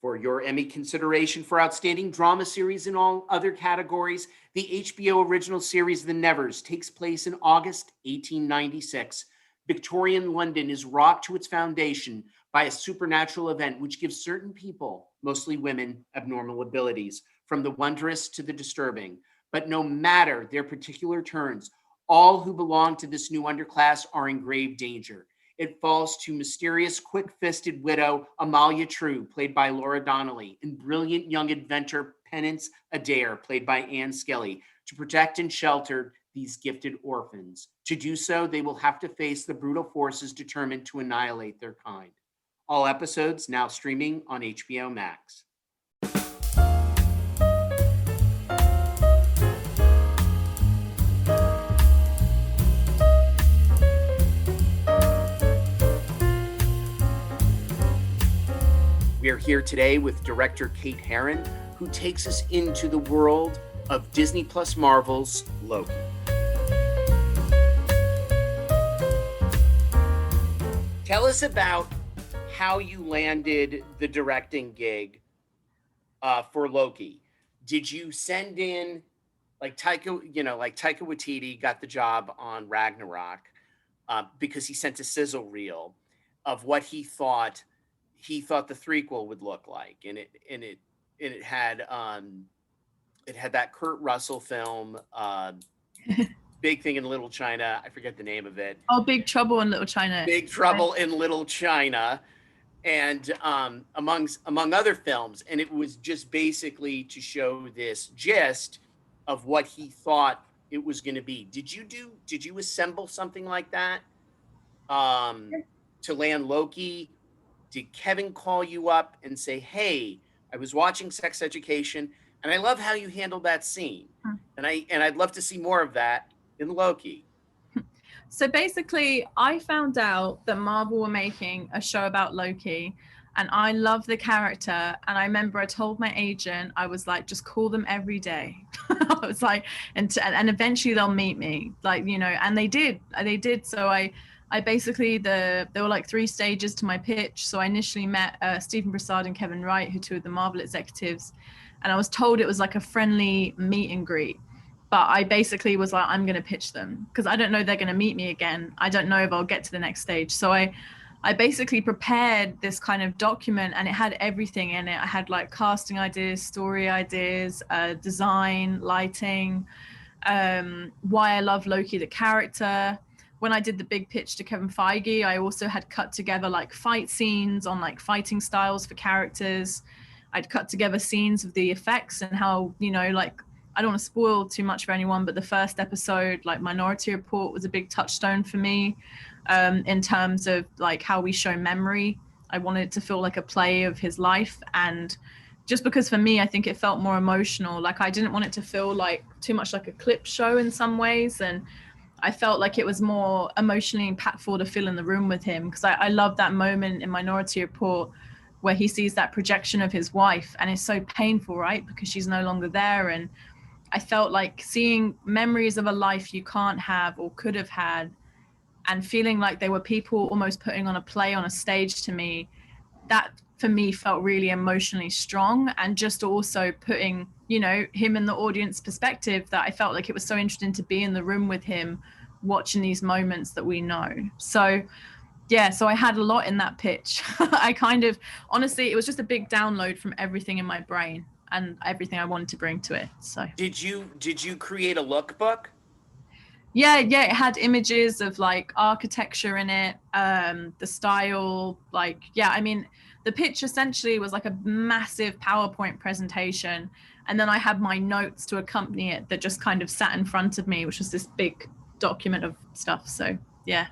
For your Emmy consideration for Outstanding Drama Series in all other categories, the HBO original series The Nevers takes place in August 1896. Victorian London is rocked to its foundation by a supernatural event which gives certain people, mostly women, abnormal abilities, from the wondrous to the disturbing. But no matter their particular turns, all who belong to this new underclass are in grave danger. It falls to mysterious, quick-fisted widow Amalia True, played by Laura Donnelly, and brilliant young inventor Penance Adair, played by Anne Skelly, to protect and shelter these gifted orphans. To do so, they will have to face the brutal forces determined to annihilate their kind. All episodes now streaming on HBO Max. We are here today with director Kate Herron, who takes us into the world of Disney Plus Marvel's Loki. Tell us about how you landed the directing gig for Loki. Did you send in, like Taika Waititi got the job on Ragnarok because he sent a sizzle reel of what he thought the threequel would look like, and it had that Kurt Russell film, Big Thing in Little China. I forget the name of it. Oh, Big Trouble in Little China. Big Trouble in Little China, and among other films. And it was just basically to show this gist of what he thought it was going to be. Did you assemble something like that to land Loki? Did Kevin call you up and say, "Hey, I was watching Sex Education, and I love how you handled that scene, and I'd love to see more of that in Loki"? So basically, I found out that Marvel were making a show about Loki, and I love the character. And I remember I told my agent, I was like, just call them every day. I was like, and eventually they'll meet me, and they did. So I basically, there were like 3 stages to my pitch. So I initially met Stephen Prasad and Kevin Wright, who are 2 of the Marvel executives. And I was told it was like a friendly meet and greet. But I basically was like, I'm going to pitch them because I don't know they're going to meet me again. I don't know if I'll get to the next stage. So I basically prepared this kind of document, and it had everything in it. I had like casting ideas, story ideas, design, lighting, why I love Loki, the character. When I did the big pitch to Kevin Feige, I also had cut together like fight scenes on like fighting styles for characters. I'd cut together scenes of the effects and how, like, I don't want to spoil too much for anyone, but the first episode, like Minority Report, was a big touchstone for me in terms of like how we show memory. I wanted it to feel like a play of his life. And just because for me, I think it felt more emotional. Like I didn't want it to feel like too much like a clip show in some ways. And I felt like it was more emotionally impactful to feel in the room with him, because I love that moment in Minority Report where he sees that projection of his wife, and it's so painful, right? Because she's no longer there. And I felt like seeing memories of a life you can't have or could have had, and feeling like they were people almost putting on a play on a stage to me, that for me felt really emotionally strong. And just also putting, him in the audience perspective, that I felt like it was so interesting to be in the room with him, watching these moments that we know. So I had a lot in that pitch. Honestly, it was just a big download from everything in my brain and everything I wanted to bring to it. So did you create a lookbook? Yeah, it had images of like architecture in it, the style, the pitch essentially was like a massive PowerPoint presentation, and then I had my notes to accompany it that just kind of sat in front of me, which was this big document of stuff. So yeah,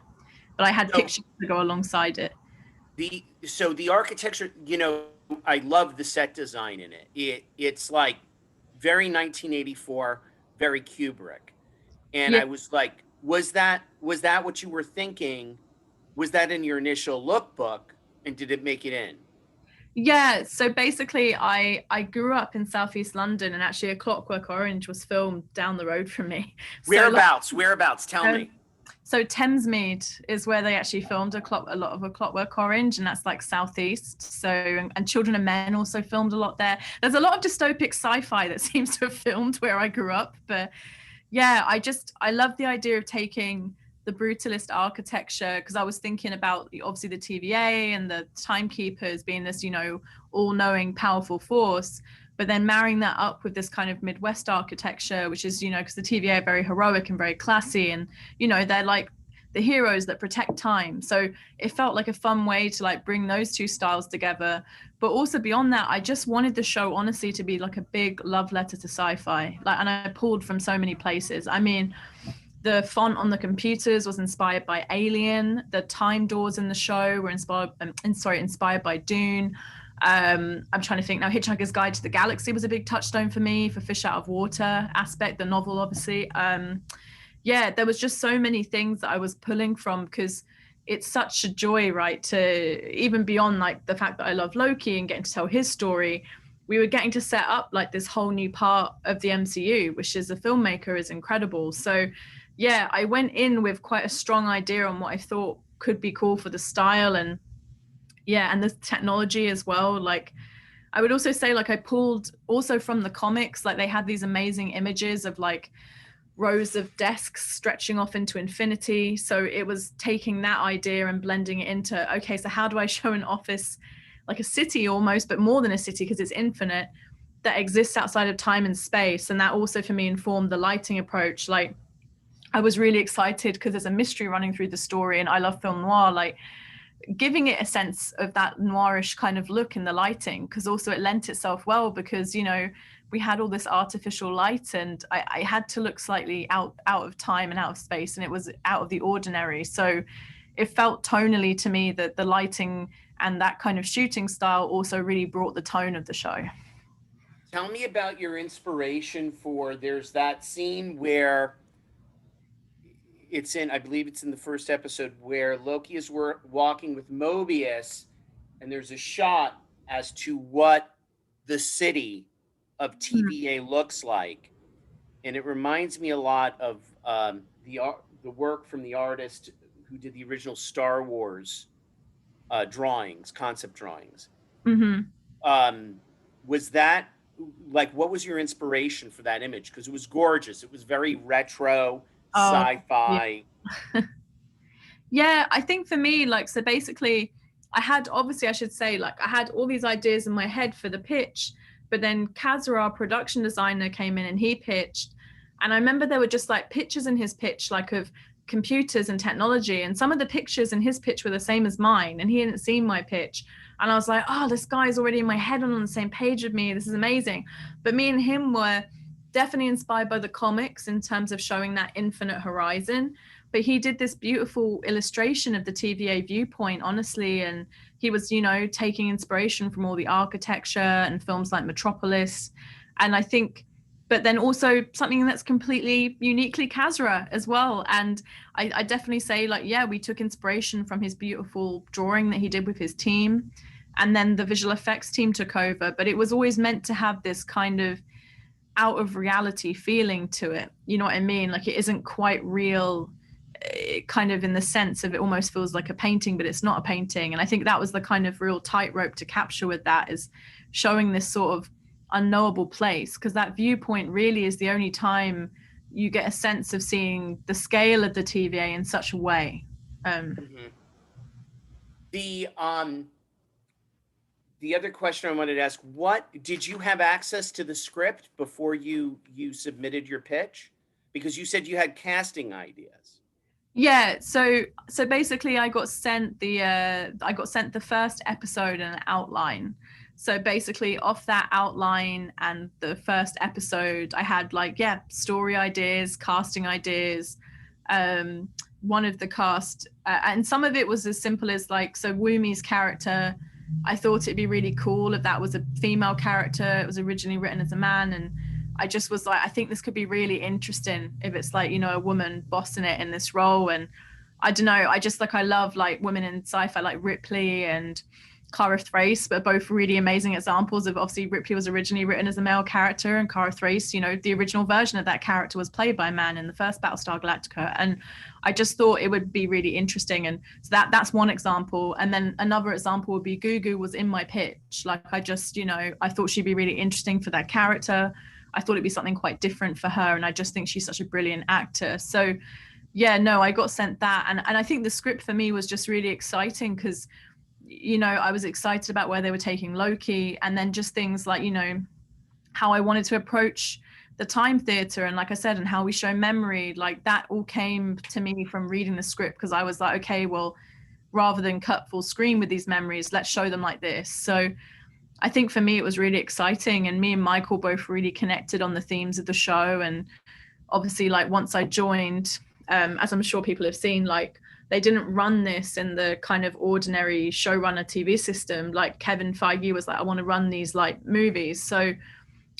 but I had pictures to go alongside it. The architecture, I love the set design in it. It's like very 1984, very Kubrick. And yeah. I was like, was that what you were thinking? Was that in your initial lookbook, and did it make it in? Yeah, so basically I grew up in Southeast London, and actually A Clockwork Orange was filmed down the road from me. Whereabouts? Tell me. So Thamesmead is where they actually filmed a lot of A Clockwork Orange, and that's like southeast. So, and Children of Men also filmed a lot there. There's a lot of dystopic sci-fi that seems to have filmed where I grew up. But yeah, I love the idea of taking the brutalist architecture, because I was thinking about obviously the TVA and the timekeepers being this, all-knowing powerful force, but then marrying that up with this kind of Midwest architecture, which is, because the TVA are very heroic and very classy, and, they're like the heroes that protect time. So it felt like a fun way to like bring those two styles together. But also beyond that, I just wanted the show honestly to be like a big love letter to sci-fi. And I pulled from so many places. I mean, the font on the computers was inspired by Alien. The time doors in the show were inspired by Dune. I'm trying to think now. Hitchhiker's Guide to the Galaxy was a big touchstone for me, for Fish Out of Water aspect, the novel, obviously. There was just so many things that I was pulling from, because it's such a joy, right? To even beyond like the fact that I love Loki and getting to tell his story, we were getting to set up like this whole new part of the MCU, which is the filmmaker is incredible. So yeah, I went in with quite a strong idea on what I thought could be cool for the style, and the technology as well. Like I would also say, like, I pulled also from the comics, like they had these amazing images of like rows of desks stretching off into infinity. So it was taking that idea and blending it into, okay, so how do I show an office like a city almost, but more than a city because it's infinite, that exists outside of time and space? And that also for me informed the lighting approach. Like I was really excited because there's a mystery running through the story, and I love film noir, like giving it a sense of that noirish kind of look in the lighting, because also it lent itself well, because we had all this artificial light, and I had to look slightly out of time and out of space, and it was out of the ordinary. So it felt tonally to me that the lighting and that kind of shooting style also really brought the tone of the show. Tell me about your inspiration for, there's that scene where I believe it's in the first episode, where Loki is walking with Mobius, and there's a shot as to what the city of TVA looks like. And it reminds me a lot of the work from the artist who did the original Star Wars concept drawings. Was that, like, what was your inspiration for that image? Because it was gorgeous. It was very retro, sci-fi. Yeah, I think for me, like, so basically I had all these ideas in my head for the pitch, but then Kazra, our production designer, came in and he pitched. And I remember there were just like pictures in his pitch, like of computers and technology. And some of the pictures in his pitch were the same as mine, and he hadn't seen my pitch. And I was like, oh, this guy's already in my head and on the same page with me. This is amazing. But me and him were definitely inspired by the comics in terms of showing that infinite horizon. But he did this beautiful illustration of the TVA viewpoint, honestly. And he was, taking inspiration from all the architecture and films like Metropolis. And I think, but then also something that's completely uniquely Kazra as well. And I definitely say, like, yeah, we took inspiration from his beautiful drawing that he did with his team. And then the visual effects team took over. But it was always meant to have this kind of out of reality feeling to it. You know what I mean? Like, it isn't quite real, kind of in the sense of it almost feels like a painting, but it's not a painting. And I think that was the kind of real tightrope to capture with that, is showing this sort of unknowable place, because that viewpoint really is the only time you get a sense of seeing the scale of the TVA in such a way. The other question I wanted to ask, what did you have access to the script before you submitted your pitch? Because you said you had casting ideas. Yeah, so basically I got sent the first episode and an outline. So basically off that outline and the first episode, I had story ideas, casting ideas. One of the cast, and some of it was as simple as Wumi's character, I thought it'd be really cool if that was a female character. It was originally written as a man, and I just was like, I think this could be really interesting if it's a woman bossing it in this role. And I don't know, I love women in sci-fi, like Ripley and Cara Thrace, but both really amazing examples of, obviously Ripley was originally written as a male character, and Cara Thrace, you know, the original version of that character was played by a man in the first Battlestar Galactica. And I just thought it would be really interesting. And so that's one example. And then another example would be Gugu was in my pitch. Like, I just, you know, I thought she'd be really interesting for that character. I thought it'd be something quite different for her. And I just think she's such a brilliant actor. So yeah, no, I got sent that. And I think the script for me was just really exciting because, you know, I was excited about where they were taking Loki, and then just things like, you know, how I wanted to approach the time theater, and like I said, and how we show memory, like that all came to me from reading the script, because I was like, okay, well, rather than cut full screen with these memories, let's show them like this. So I think for me it was really exciting, and me and Michael both really connected on the themes of the show. And obviously, like, once I joined, as I'm sure people have seen, like, they didn't run this in the kind of ordinary showrunner TV system. Like, Kevin Feige was like, I want to run these like movies. So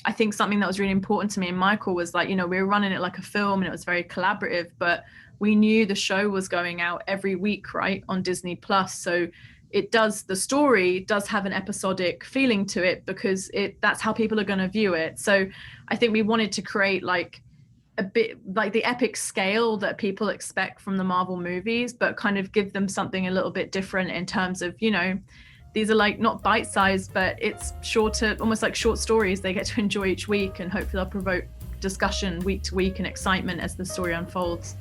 I think something that was really important to me and Michael was like, you know, we were running it like a film, and it was very collaborative, but we knew the show was going out every week, right, on Disney Plus. So the story does have an episodic feeling to it, because that's how people are going to view it. So I think we wanted to create like a bit like the epic scale that people expect from the Marvel movies, but kind of give them something a little bit different in terms of, you know, these are like not bite-sized, but it's shorter, almost like short stories they get to enjoy each week, and hopefully they'll provoke discussion week to week and excitement as the story unfolds.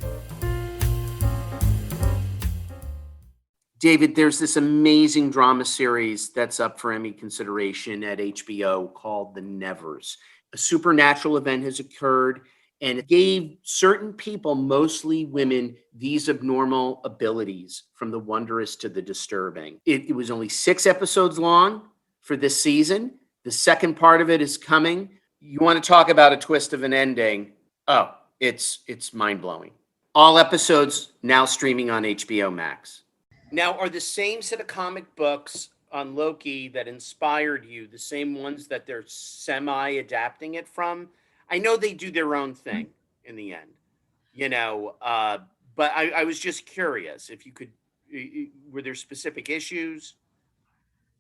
David, there's this amazing drama series that's up for Emmy consideration at HBO called The Nevers. A supernatural event has occurred, and it gave certain people, mostly women, these abnormal abilities, from the wondrous to the disturbing. It was only 6 episodes long for this season. The second part of it is coming. You want to talk about a twist of an ending? Oh, it's mind-blowing. All episodes now streaming on HBO Max. Now, are the same set of comic books on Loki that inspired you the same ones that they're semi-adapting it from? I know they do their own thing in the end, you know, but I was just curious if you could, were there specific issues?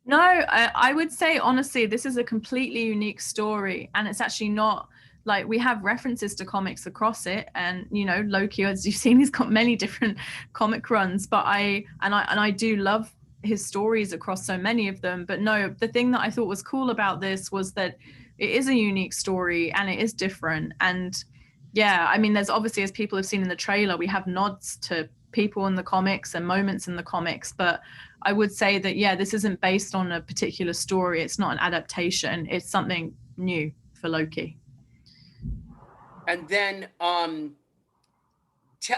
No, I would say, honestly, this is a completely unique story. And it's actually not like, we have references to comics across it. And, you know, Loki, as you've seen, he's got many different comic runs, but I do love his stories across so many of them. But no, the thing that I thought was cool about this was that it is a unique story and it is different. And yeah, I mean, there's obviously, as people have seen in the trailer, we have nods to people in the comics and moments in the comics, but I would say that, yeah, this isn't based on a particular story. It's not an adaptation. It's something new for Loki. And then,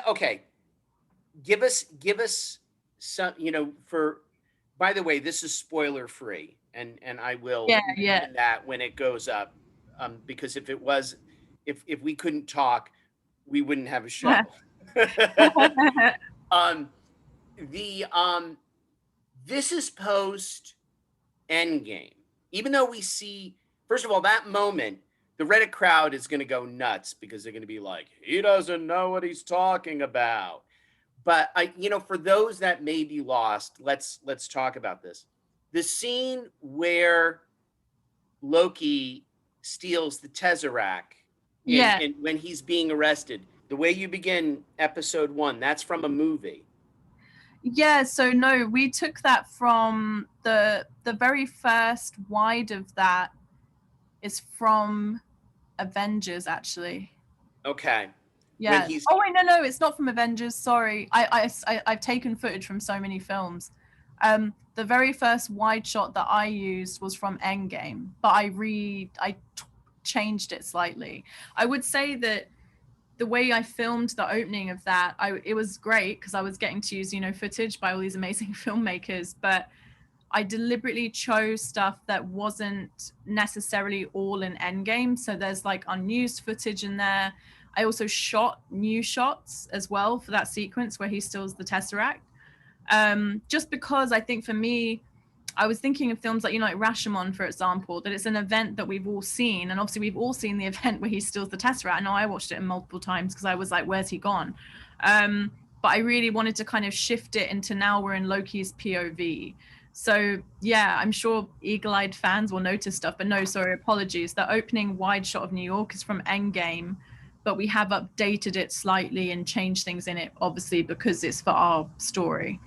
okay, give us some, you know, by the way, this is spoiler free. And I will mention that when it goes up, because if we couldn't talk, we wouldn't have a show. This is post Endgame. Even though we see, first of all, that moment, the Reddit crowd is going to go nuts because they're going to be like, he doesn't know what he's talking about. But you know, for those that may be lost, let's talk about this. The scene where Loki steals the Tesseract and when he's being arrested, the way you begin episode 1, that's from a movie. Yeah, so no, we took that from the very first wide of that is from Avengers, actually. Okay. Yeah. Oh wait, no, it's not from Avengers. Sorry, I've taken footage from so many films. The very first wide shot that I used was from Endgame, but I changed it slightly. I would say that the way I filmed the opening of that, it was great because I was getting to use, you know, footage by all these amazing filmmakers, but I deliberately chose stuff that wasn't necessarily all in Endgame. So there's like unused footage in there. I also shot new shots as well for that sequence where he steals the Tesseract. Just because I think for me, I was thinking of films like, you know, like Rashomon, for example, that it's an event that we've all seen. And obviously we've all seen the event where he steals the Tesseract. I know I watched it multiple times because I was like, where's he gone? But I really wanted to kind of shift it into now we're in Loki's POV. So yeah, I'm sure eagle-eyed fans will notice stuff, but no, sorry, apologies. The opening wide shot of New York is from Endgame, but we have updated it slightly and changed things in it, obviously, because it's for our story.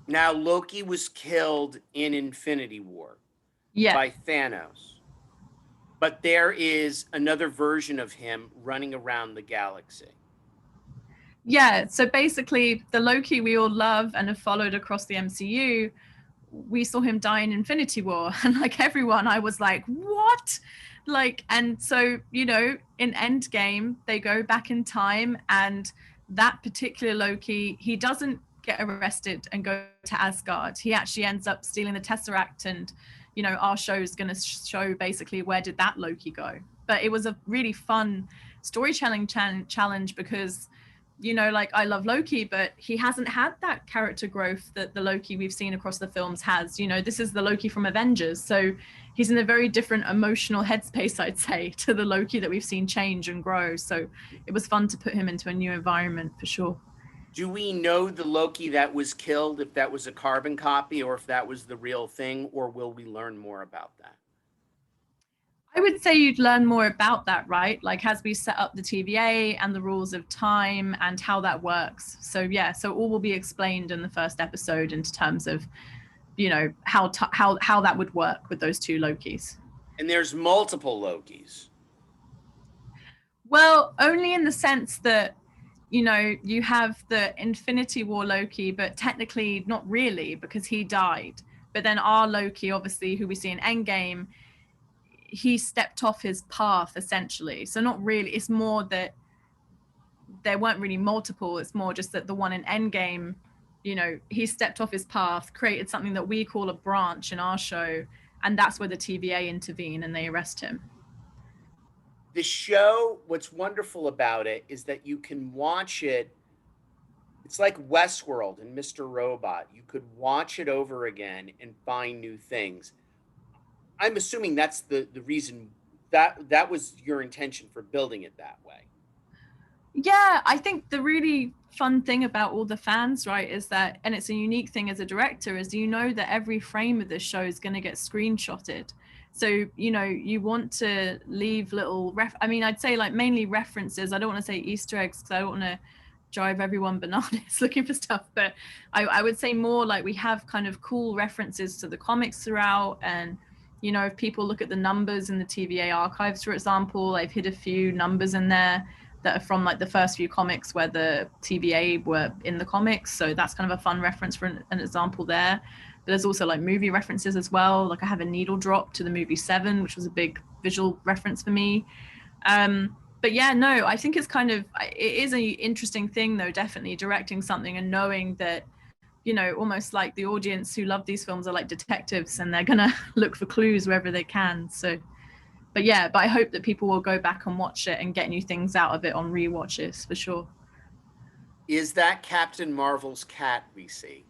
Now, Loki was killed in Infinity War Yeah. by Thanos, but there is another version of him running around the galaxy. Yeah, so basically the Loki we all love and have followed across the MCU, we saw him die in Infinity War. And like everyone, I was like, what? Like, and so, you know, in Endgame, they go back in time, and that particular Loki, he doesn't get arrested and go to Asgard. He actually ends up stealing the Tesseract, and, you know, our show is going to show basically where did that Loki go. But it was a really fun storytelling challenge because, you know, like I love Loki, but he hasn't had that character growth that the Loki we've seen across the films has. You know, this is the Loki from Avengers. So he's in a very different emotional headspace, I'd say, to the Loki that we've seen change and grow. So it was fun to put him into a new environment for sure. Do we know the Loki that was killed, if that was a carbon copy or if that was the real thing, or will we learn more about that? I would say you'd learn more about that, right? Like as we set up the TVA and the rules of time and how that works. So yeah, so all will be explained in the first episode in terms of, you know, how that would work with those two Lokis. And there's multiple Lokis. Well, only in the sense that, you know, you have the Infinity War Loki, but technically not really because he died. But then our Loki, obviously, who we see in Endgame, he stepped off his path essentially. So not really, it's more that there weren't really multiple. It's more just that the one in Endgame, you know, he stepped off his path, created something that we call a branch in our show, and that's where the TVA intervene and they arrest him. The show, what's wonderful about it is that you can watch it. It's like Westworld and Mr. Robot. You could watch it over again and find new things. I'm assuming that's the reason that was your intention for building it that way. Yeah, I think the really fun thing about all the fans, right, is that, and it's a unique thing as a director, is you know that every frame of this show is going to get screenshotted. So, you know, you want to leave little I mean, I'd say like mainly references. I don't want to say Easter eggs because I don't want to drive everyone bananas looking for stuff, but I would say more like we have kind of cool references to the comics throughout. And, you know, if people look at the numbers in the TVA archives, for example, I've hid a few numbers in there that are from like the first few comics where the TVA were in the comics. So that's kind of a fun reference for an example there. But there's also like movie references as well. Like I have a needle drop to the movie Seven, which was a big visual reference for me. But yeah, no, I think it's kind of, it is an interesting thing though, definitely directing something and knowing that, you know, almost like the audience who love these films are like detectives and they're going to look for clues wherever they can. So, but yeah, but I hope that people will go back and watch it and get new things out of it on rewatches for sure. Is that Captain Marvel's cat we see?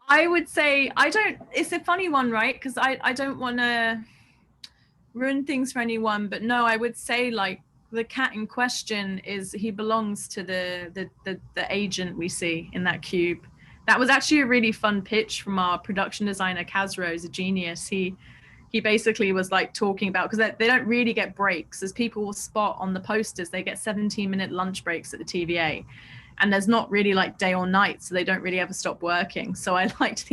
I would say it's a funny one, right? Because I don't want to ruin things for anyone, but no, I would say like the cat in question he belongs to the agent we see in that cube. That was actually a really fun pitch from our production designer Kazro, who's a genius. He basically was like talking about, because they don't really get breaks, as people will spot on the posters, they get 17-minute lunch breaks at the TVA, and there's not really like day or night, so they don't really ever stop working. So I liked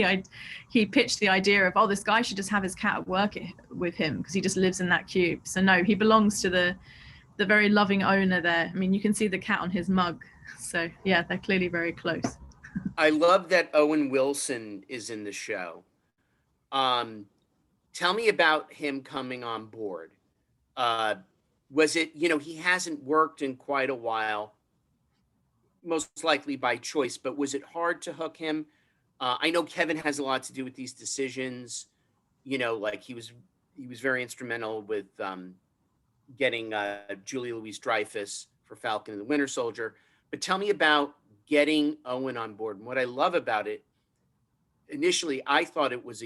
he pitched the idea of, oh, this guy should just have his cat at work with him because he just lives in that cube. So no, he belongs to the very loving owner there. I mean, you can see the cat on his mug. So yeah, they're clearly very close. I love that Owen Wilson is in the show. Tell me about him coming on board. Was it, you know, he hasn't worked in quite a while, most likely by choice, but was it hard to hook him? I know Kevin has a lot to do with these decisions. You know, like he was very instrumental with getting Julia Louis-Dreyfus for Falcon and the Winter Soldier. But tell me about getting Owen on board. And what I love about it, initially, I thought it was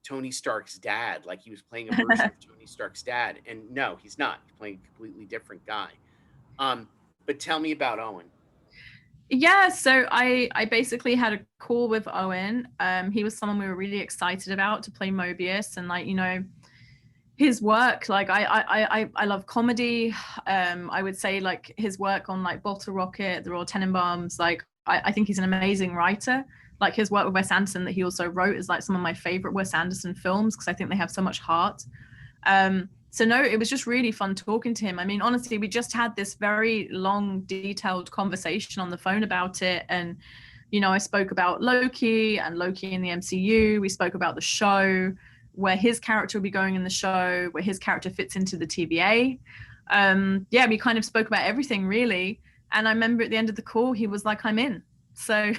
Tony Stark's dad, like he was playing a version of Tony Stark's dad. And no, he's not. He's playing a completely different guy. But tell me about Owen. Yeah, so I basically had a call with Owen. He was someone we were really excited about to play Mobius, and like, you know, his work, like I love comedy. I would say like his work on like Bottle Rocket, The Royal Tenenbaums, like I think he's an amazing writer. Like his work with Wes Anderson that he also wrote is like some of my favorite Wes Anderson films because I think they have so much heart. So no, it was just really fun talking to him. I mean, honestly, we just had this very long, detailed conversation on the phone about it. And, you know, I spoke about Loki and Loki in the MCU. We spoke about the show, where his character will be going in the show, where his character fits into the TVA. Yeah, we kind of spoke about everything really. And I remember at the end of the call, he was like, I'm in. So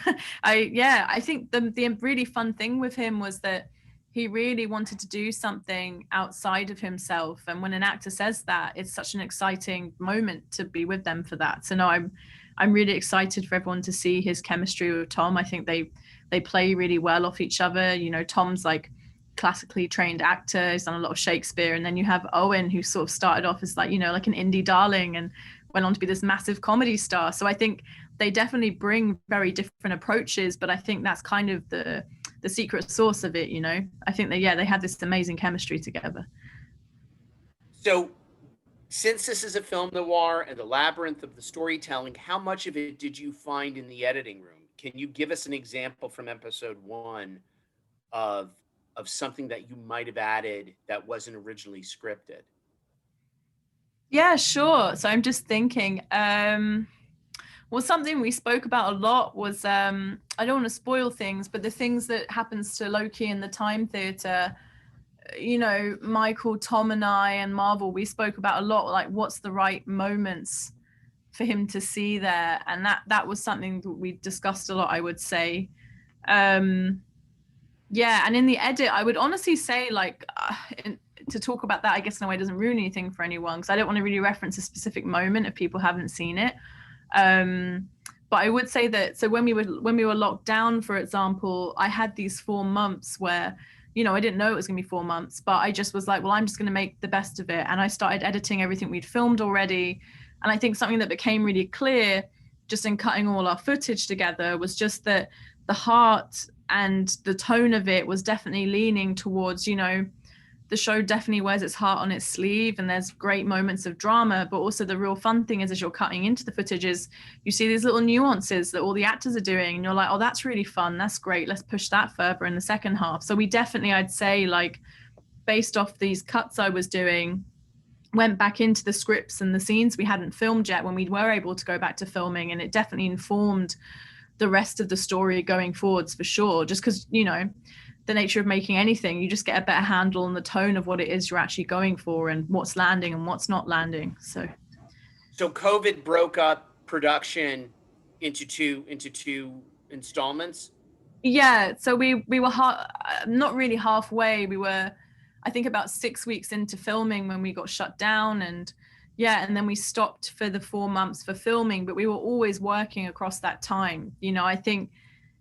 I think the really fun thing with him was that he really wanted to do something outside of himself. And when an actor says that, it's such an exciting moment to be with them for that. So no, I'm really excited for everyone to see his chemistry with Tom. I think they play really well off each other. You know, Tom's like classically trained actor, he's done a lot of Shakespeare, and then you have Owen, who sort of started off as like, you know, like an indie darling and went on to be this massive comedy star. So I think they definitely bring very different approaches, but I think that's kind of the secret sauce of it, you know. I think that, yeah, they had this amazing chemistry together. So, since this is a film noir and the labyrinth of the storytelling, how much of it did you find in the editing room? Can you give us an example from episode one of something that you might have added that wasn't originally scripted? Yeah, sure. So I'm just thinking, well, something we spoke about a lot was I don't want to spoil things, but the things that happens to Loki in the Time Theater, you know, Michael, Tom, and I, and Marvel, we spoke about a lot, like what's the right moments for him to see there, and that was something that we discussed a lot, I would say. Yeah, and in the edit, I would honestly say like to talk about that, I guess in a way doesn't ruin anything for anyone because I don't want to really reference a specific moment if people haven't seen it. But I would say that, so when we were locked down, for example, I had these 4 months where, you know, I didn't know it was going to be 4 months, but I just was like, well, I'm just going to make the best of it. And I started editing everything we'd filmed already. And I think something that became really clear just in cutting all our footage together was just that the heart and the tone of it was definitely leaning towards, you know, the show definitely wears its heart on its sleeve and there's great moments of drama, but also the real fun thing is as you're cutting into the footage is you see these little nuances that all the actors are doing and you're like, oh, that's really fun, that's great, let's push that further in the second half. So we definitely, I'd say, like based off these cuts I was doing, went back into the scripts and the scenes we hadn't filmed yet when we were able to go back to filming, and it definitely informed the rest of the story going forwards for sure, just because, you know, the nature of making anything, you just get a better handle on the tone of what it is you're actually going for and what's landing and what's not landing. So COVID broke up production into two installments. yeah, so we were not really halfway. We were, I think, about 6 weeks into filming when we got shut down, and yeah, and then we stopped for the 4 months for filming, but we were always working across that time. You know, I think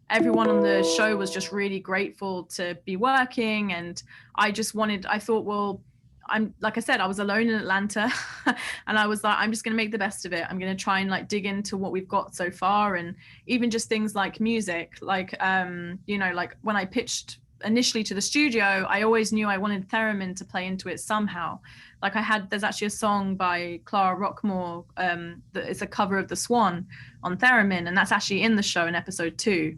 everyone on the show was just really grateful to be working, and I thought, well, I'm, like I said, I was alone in Atlanta and I was like, I'm just going to make the best of it. I'm going to try and like dig into what we've got so far, and even just things like music, like you know, like when I pitched initially to the studio, I always knew I wanted theremin to play into it somehow. Like there's actually a song by Clara Rockmore that is a cover of The Swan on theremin, and that's actually in the show in episode 2.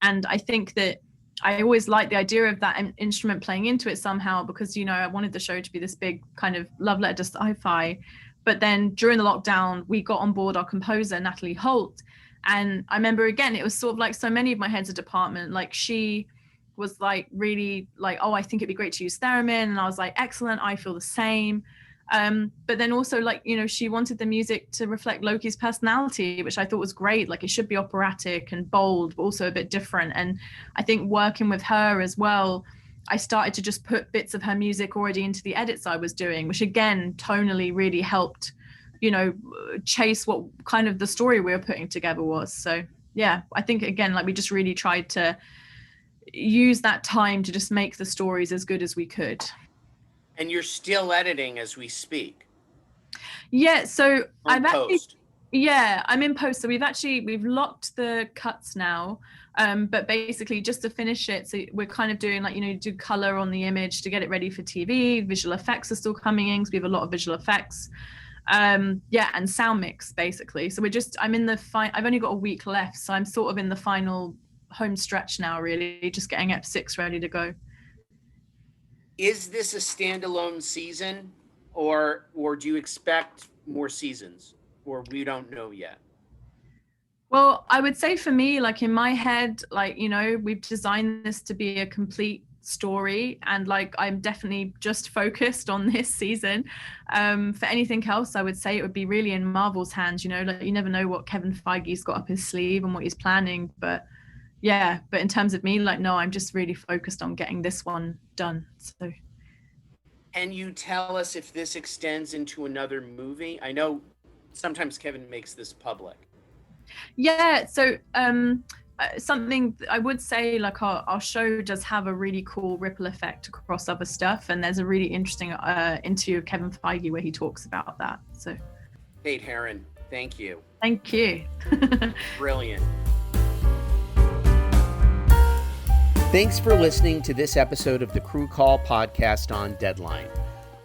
And I think that I always liked the idea of that instrument playing into it somehow because, you know, I wanted the show to be this big kind of love letter to sci-fi. But then during the lockdown, we got on board our composer, Natalie Holt. And I remember, again, it was sort of like so many of my heads of department, like she was like really like, oh, I think it'd be great to use theremin. And I was like, excellent, I feel the same. But then also, like, you know, she wanted the music to reflect Loki's personality, which I thought was great. Like it should be operatic and bold, but also a bit different. And I think working with her as well, I started to just put bits of her music already into the edits I was doing, which again, tonally really helped, you know, chase what kind of the story we were putting together was. So yeah, I think again, like we just really tried to use that time to just make the stories as good as we could. And you're still editing as we speak. Yeah, so Or in I've actually post. Yeah, I'm in post. So we've locked the cuts now. But basically just to finish it, so we're kind of doing like, do color on the image to get it ready for TV. Visual effects are still coming in because we have a lot of visual effects. Yeah, and sound mix basically. So I'm in the I've only got a week left, so I'm sort of in the final home stretch now, really, just getting ep 6 ready to go. Is this a standalone season, or do you expect more seasons, or we don't know yet? Well, I would say for me, like in my head, like, we've designed this to be a complete story, and like I'm definitely just focused on this season. For anything else, I would say it would be really in Marvel's hands. Like you never know what Kevin Feige's got up his sleeve and what he's planning. But yeah, but in terms of me, like, no, I'm just really focused on getting this one done. So Can you tell us if this extends into another movie? I know sometimes Kevin makes this public. yeah, so something I would say, like our show does have a really cool ripple effect across other stuff, and there's a really interesting interview of Kevin Feige where he talks about that. So Kate Herron, thank you. Thank you. Brilliant. Thanks for listening to this episode of the Crew Call podcast on Deadline.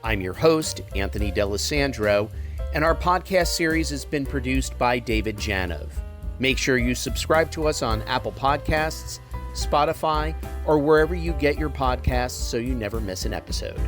I'm your host, Anthony D'Alessandro, and our podcast series has been produced by David Janove. Make sure you subscribe to us on Apple Podcasts, Spotify, or wherever you get your podcasts so you never miss an episode.